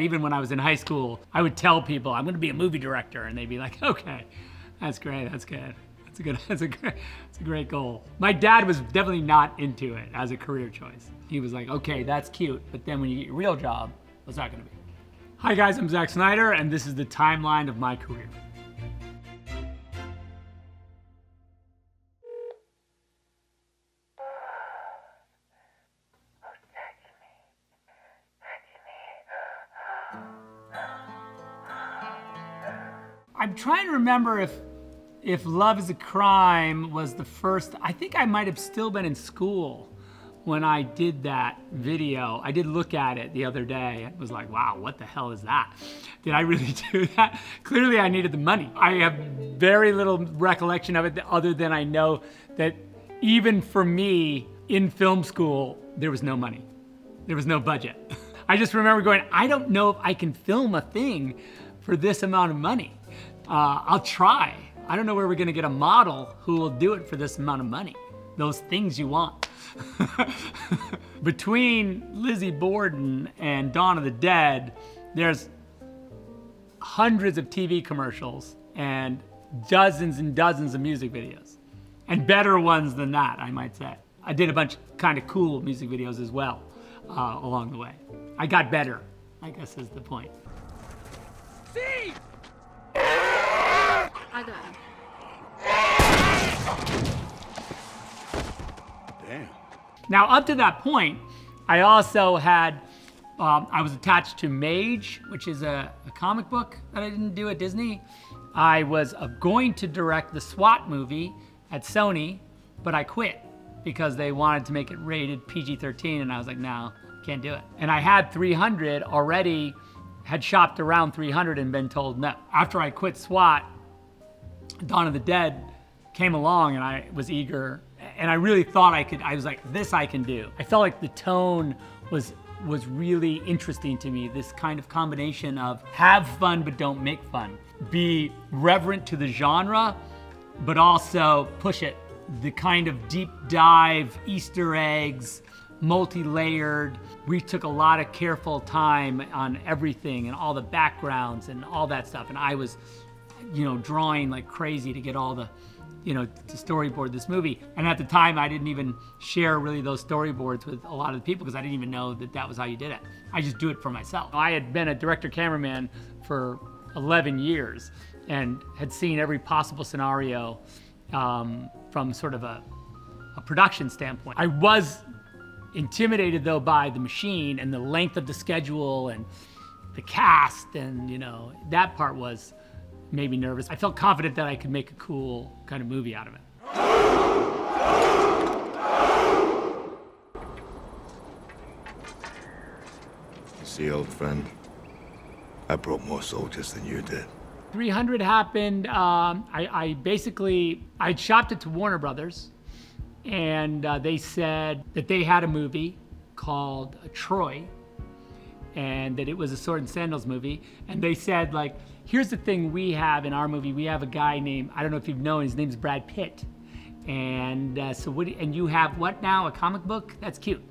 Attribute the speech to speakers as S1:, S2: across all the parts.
S1: Even when I was in high school, I would tell people I'm gonna be a movie director, and they'd be like, okay, that's great, that's good. That's a great goal. My dad was definitely not into it as a career choice. He was like, okay, that's cute, but then when you get your real job, what's that gonna be? Hi guys, I'm Zack Snyder, and this is the timeline of my career. I'm trying to remember if Love is a Crime was the first. I think I might have still been in school when I did that video. I did look at it the other day and was like, wow, what the hell is that? Did I really do that? Clearly I needed the money. I have very little recollection of it other than I know that even for me in film school, there was no money. There was no budget. I just remember going, I don't know if I can film a thing for this amount of money. I'll try. I don't know where we're gonna get a model who will do it for this amount of money. Those things you want. Between Lizzie Borden and Dawn of the Dead, there's hundreds of TV commercials and dozens of music videos. And better ones than that, I might say. I did a bunch of kind of cool music videos as well along the way. I got better, I guess is the point. See!
S2: Damn.
S1: Now, up to that point, I also had, I was attached to Mage, which is a comic book that I didn't do at Disney. I was going to direct the SWAT movie at Sony, but I quit because they wanted to make it rated PG-13, and I was like, no, can't do it. And I had 300 already, had shopped around 300 and been told no. After I quit SWAT, Dawn of the Dead came along and I was eager, and I really thought I could. I was like, this I can do. I felt like the tone was really interesting to me, this kind of combination of have fun but don't make fun. Be reverent to the genre, but also push it. The kind of deep dive, Easter eggs, multi-layered. We took a lot of careful time on everything and all the backgrounds and all that stuff, and I was, you know, drawing like crazy to get all the, you know, to storyboard this movie. And at the time, I didn't even share really those storyboards with a lot of the people because I didn't even know that that was how you did it. I just do it for myself. I had been a director cameraman for 11 years and had seen every possible scenario from sort of a production standpoint. I was intimidated though by the machine and the length of the schedule and the cast, and you know, that part was made me nervous. I felt confident that I could make a cool kind of movie out of it.
S2: You see, old friend, I brought more soldiers than you did.
S1: 300 happened, I shopped it to Warner Brothers, and they said that they had a movie called Troy, and that it was a sword and sandals movie, and they said, like, here's the thing we have in our movie. We have a guy named, I don't know if you've known, his name's Brad Pitt. And and you have what now, a comic book? That's cute.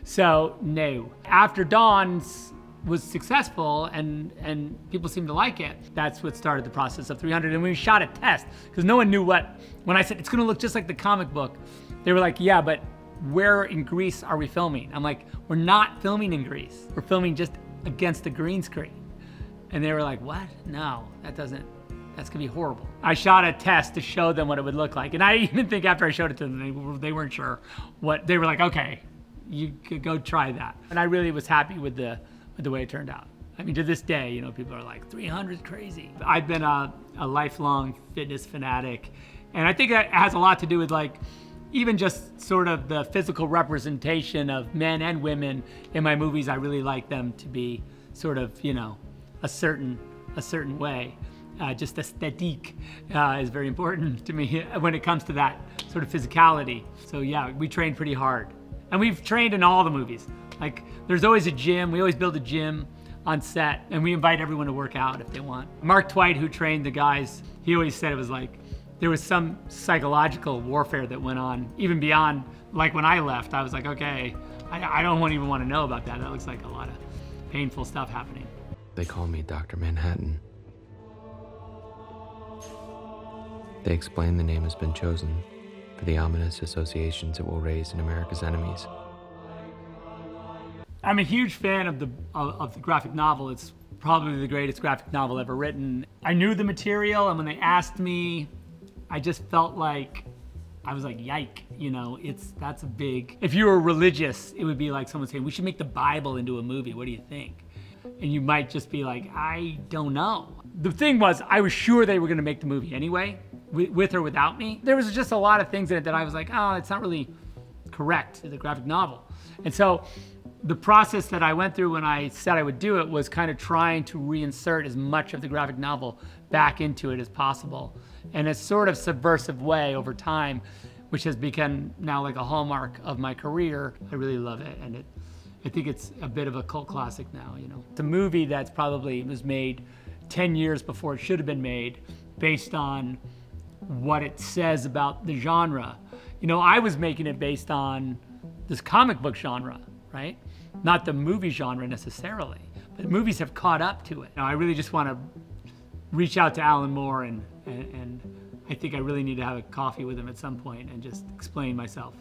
S1: So, no. After Dawn's was successful and people seemed to like it, that's what started the process of 300. And we shot a test, because no one knew when I said, it's gonna look just like the comic book, they were like, yeah, but where in Greece are we filming? I'm like, we're not filming in Greece. We're filming just against a green screen. And they were like, what? No, that's gonna be horrible. I shot a test to show them what it would look like. And I even think after I showed it to them, they weren't sure what, they were like, okay, you could go try that. And I really was happy with the way it turned out. I mean, to this day, you know, people are like, 300's crazy. I've been a lifelong fitness fanatic. And I think that has a lot to do with, like, even just sort of the physical representation of men and women in my movies. I really like them to be sort of, you know, a certain way. Just aesthetique is very important to me when it comes to that sort of physicality. So yeah, we train pretty hard. And we've trained in all the movies. Like, there's always a gym. We always build a gym on set, and we invite everyone to work out if they want. Mark Twight, who trained the guys, he always said it was like, there was some psychological warfare that went on, even beyond, like when I left, I was like, okay, I don't even want to know about that. That looks like a lot of painful stuff happening.
S3: They call me Dr. Manhattan. They explain the name has been chosen for the ominous associations it will raise in America's enemies.
S1: I'm a huge fan of the graphic novel. It's probably the greatest graphic novel ever written. I knew the material, and when they asked me, I just felt like, I was like, yike, you know, that's a big, if you were religious, it would be like someone saying, we should make the Bible into a movie, what do you think? And you might just be like, I don't know. The thing was, I was sure they were gonna make the movie anyway, with or without me. There was just a lot of things in it that I was like, oh, it's not really correct, the graphic novel. And so, the process that I went through when I said I would do it was kind of trying to reinsert as much of the graphic novel back into it as possible in a sort of subversive way over time, which has become now like a hallmark of my career. I really love it, and I think it's a bit of a cult classic now, you know. It's a movie that's probably was made 10 years before it should have been made based on what it says about the genre. You know, I was making it based on this comic book genre, right? Not the movie genre necessarily, but movies have caught up to it. Now, I really just want to reach out to Alan Moore, and I think I really need to have a coffee with him at some point and just explain myself.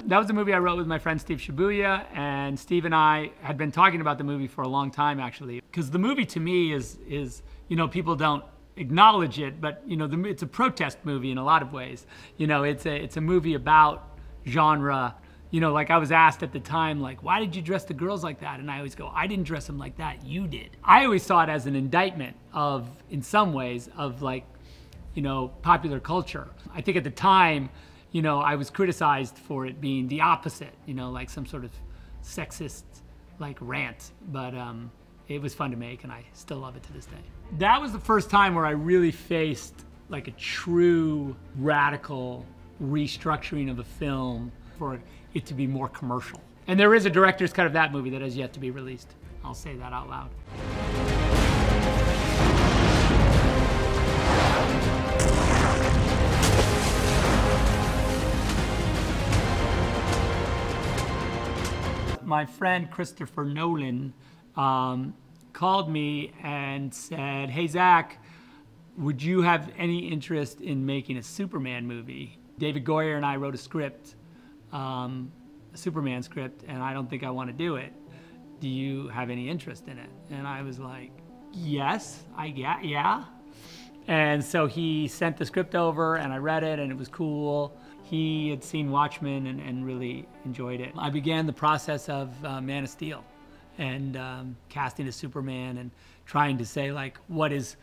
S1: That was a movie I wrote with my friend Steve Shibuya, and Steve and I had been talking about the movie for a long time, actually. Because the movie to me is, you know, people don't acknowledge it, but you know, it's a protest movie in a lot of ways. You know, it's a movie about genre. You know, like I was asked at the time, like, why did you dress the girls like that? And I always go, I didn't dress them like that, you did. I always saw it as an indictment of, in some ways, of like, you know, popular culture. I think at the time, you know, I was criticized for it being the opposite, you know, like some sort of sexist, like rant, but it was fun to make and I still love it to this day. That was the first time where I really faced like a true radical restructuring of a film for it to be more commercial. And there is a director's cut of that movie that has yet to be released. I'll say that out loud. My friend Christopher Nolan called me and said, hey Zach, would you have any interest in making a Superman movie? David Goyer and I wrote a script, a Superman script, and I don't think I want to do it. Do you have any interest in it? And I was like, yes, yeah. And so he sent the script over and I read it and it was cool. He had seen Watchmen and really enjoyed it. I began the process of Man of Steel and casting a Superman and trying to say like, what is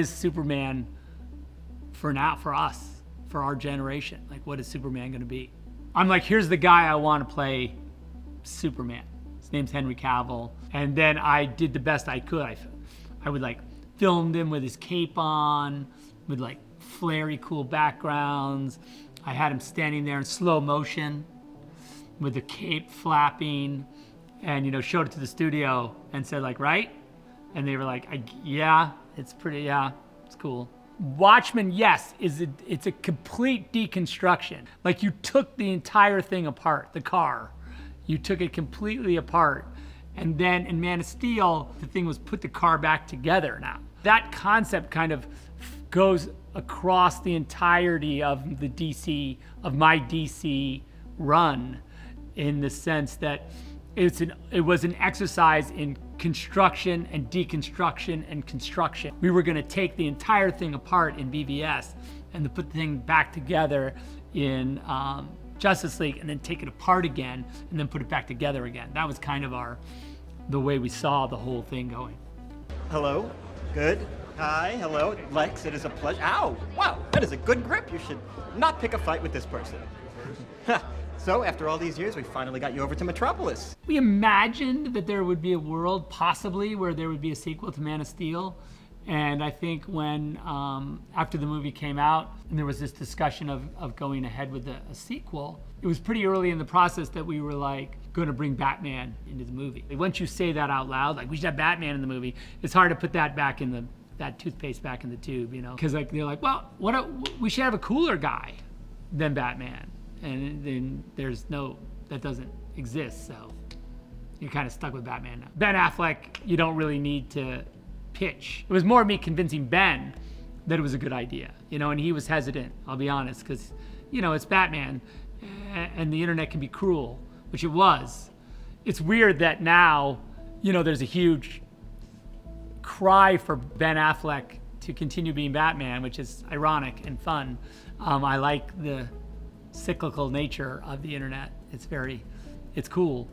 S1: Superman for now, for us, for our generation? Like, what is Superman gonna be? I'm like, here's the guy I wanna play Superman. His name's Henry Cavill. And then I did the best I could. I would like filmed him with his cape on, with like flary cool backgrounds. I had him standing there in slow motion with the cape flapping and, you know, showed it to the studio and said like, right? And they were like, yeah, it's pretty, yeah, it's cool. Watchmen, yes, it's a complete deconstruction. Like you took the entire thing apart, the car. You took it completely apart. And then in Man of Steel, the thing was put the car back together now. That concept kind of goes across the entirety of the DC, of my DC run, in the sense that it was an exercise in construction and deconstruction and construction. We were gonna take the entire thing apart in BVS and then put the thing back together in Justice League and then take it apart again and then put it back together again. That was kind of the way we saw the whole thing going.
S4: Hello, good. Hi, hello, Lex, it is a pleasure. Ow, wow, that is a good grip. You should not pick a fight with this person. So, after all these years, we finally got you over to Metropolis.
S1: We imagined that there would be a world, possibly, where there would be a sequel to Man of Steel. And I think when, after the movie came out, and there was this discussion of going ahead with a sequel, it was pretty early in the process that we were like, gonna bring Batman into the movie. Once you say that out loud, like we should have Batman in the movie, it's hard to put that back in that toothpaste back in the tube, you know? Because like they're like, well, we should have a cooler guy than Batman, and then that doesn't exist, so you're kind of stuck with Batman now. Ben Affleck, you don't really need to pitch. It was more me convincing Ben that it was a good idea, you know, and he was hesitant, I'll be honest, because, you know, it's Batman, and the internet can be cruel, which it was. It's weird that now, you know, there's a huge cry for Ben Affleck to continue being Batman, which is ironic and fun. I like the cyclical nature of the internet. It's cool.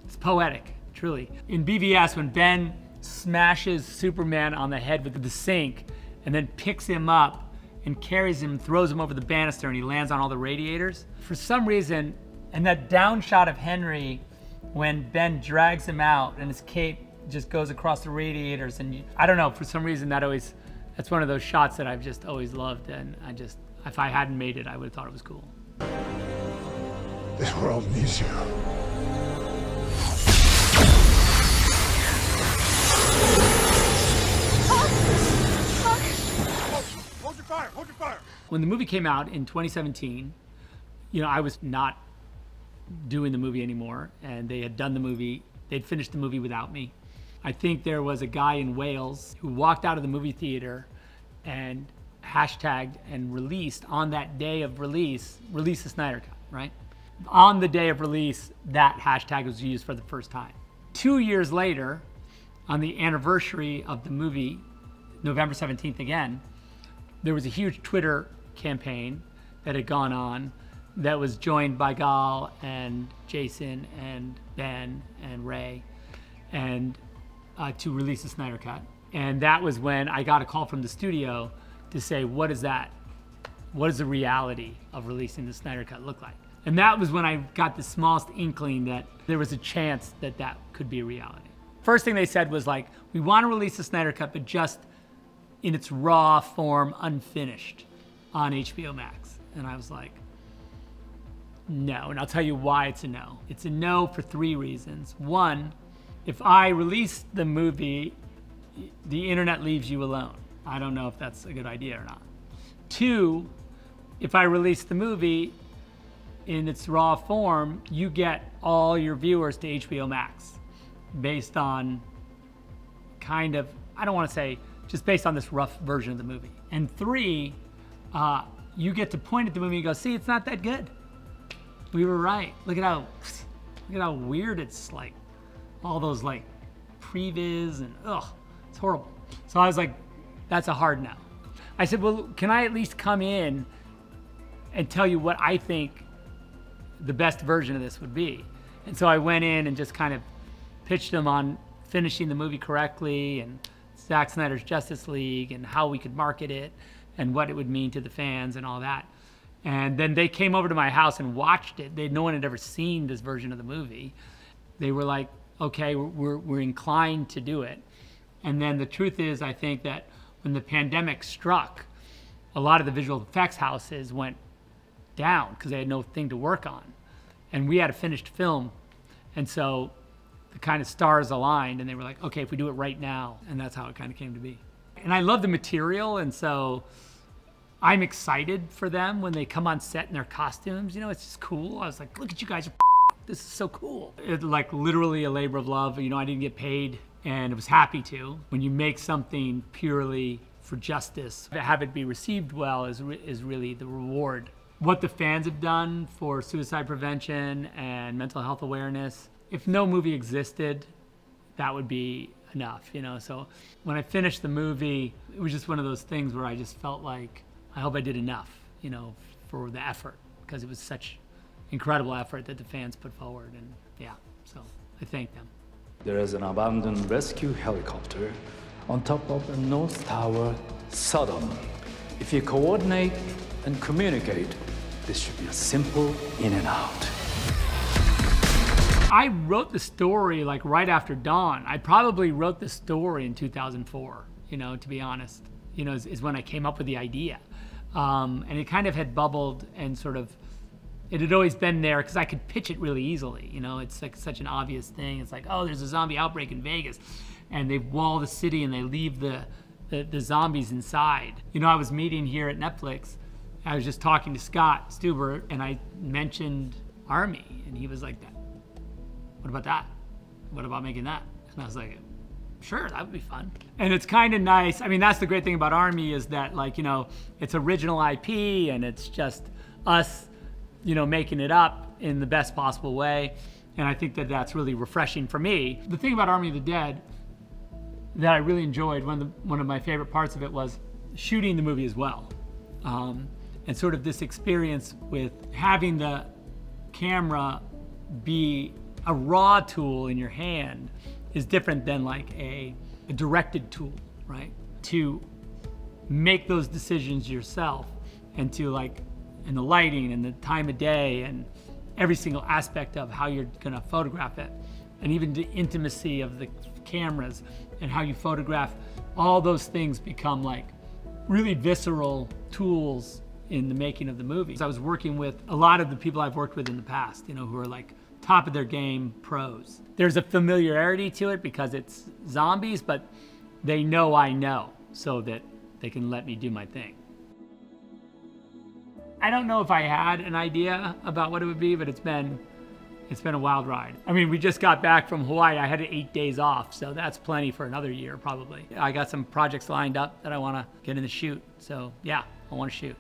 S1: It's poetic, truly. In BVS, when Ben smashes Superman on the head with the sink and then picks him up and carries him, throws him over the banister, and he lands on all the radiators, for some reason, and that down shot of Henry when Ben drags him out and his cape just goes across the radiators, and I don't know, for some reason that's one of those shots that I've just always loved, and if I hadn't made it, I would have thought it was cool.
S2: This world needs you.
S5: Hold your fire! Hold your fire!
S1: When the movie came out in 2017, you know, I was not doing the movie anymore, and they had done the movie. They'd finished the movie without me. I think there was a guy in Wales who walked out of the movie theater and hashtagged and released on that day of release the Snyder Cut, right? On the day of release, that hashtag was used for the first time. 2 years later, on the anniversary of the movie, November 17th again, there was a huge Twitter campaign that had gone on that was joined by Gal and Jason and Ben and Ray, and to release the Snyder Cut. And that was when I got a call from the studio to say, what is that? What does the reality of releasing the Snyder Cut look like? And that was when I got the smallest inkling that there was a chance that that could be a reality. First thing they said was like, we want to release the Snyder Cut, but just in its raw form, unfinished, on HBO Max. And I was like, no, and I'll tell you why it's a no. It's a no for 3 reasons. One, if I release the movie, the internet leaves you alone. I don't know if that's a good idea or not. 2, if I release the movie in its raw form, you get all your viewers to HBO Max based on kind of, I don't want to say, just based on this rough version of the movie. And 3, you get to point at the movie and go, see, it's not that good. We were right. Look at how weird it's like. All those like previs and it's horrible. So I was like, that's a hard no. I said, well, can I at least come in and tell you what I think the best version of this would be? And so I went in and just kind of pitched them on finishing the movie correctly and Zack Snyder's Justice League and how we could market it and what it would mean to the fans and all that. And then they came over to my house and watched it. No one had ever seen this version of the movie. They were like, okay, we're inclined to do it. And then the truth is, I think that when the pandemic struck, a lot of the visual effects houses went down because they had no thing to work on. And we had a finished film. And so the kind of stars aligned and they were like, okay, if we do it right now. And that's how it kind of came to be. And I love the material, and so I'm excited for them when they come on set in their costumes. You know, it's just cool. I was like, look at you guys, this is so cool. It's like literally a labor of love. You know, I didn't get paid and I was happy to. When you make something purely for justice, to have it be received well is really the reward. What the fans have done for suicide prevention and mental health awareness, if no movie existed, that would be enough, you know? So when I finished the movie, it was just one of those things where I just felt like, I hope I did enough, you know, for the effort, because it was such incredible effort that the fans put forward, and yeah, so I thank them.
S6: There is an abandoned rescue helicopter on top of the North Tower, Sodom. If you coordinate and communicate, this should be a simple in and out.
S1: I wrote the story like right after dawn. I probably wrote the story in 2004, you know, to be honest, you know, is when I came up with the idea. And it kind of had bubbled and sort of, it had always been there because I could pitch it really easily. You know, it's like such an obvious thing. It's like, oh, there's a zombie outbreak in Vegas. and they wall the city and they leave the zombies inside. You know, I was meeting here at Netflix. I was just talking to Scott Stuber, and I mentioned Army, and he was like, what about that? What about making that? And I was like, sure, that would be fun. And it's kind of nice. I mean, that's the great thing about Army is that, like, you know, it's original IP and it's just us, you know, making it up in the best possible way. And I think that that's really refreshing for me. The thing about Army of the Dead that I really enjoyed, one of my favorite parts of it was shooting the movie as well. And sort of this experience with having the camera be a raw tool in your hand is different than like a directed tool, right? To make those decisions yourself and to like, and the lighting and the time of day and every single aspect of how you're gonna photograph it, and even the intimacy of the cameras and how you photograph, all those things become like really visceral tools in the making of the movie. I was working with a lot of the people I've worked with in the past, you know, who are like top of their game pros. There's a familiarity to it because it's zombies, but they know I know, so that they can let me do my thing. I don't know if I had an idea about what it would be, but it's been a wild ride. I mean, we just got back from Hawaii. I had 8 days off, so that's plenty for another year probably. I got some projects lined up that I want to get in the shoot, so yeah, I want to shoot.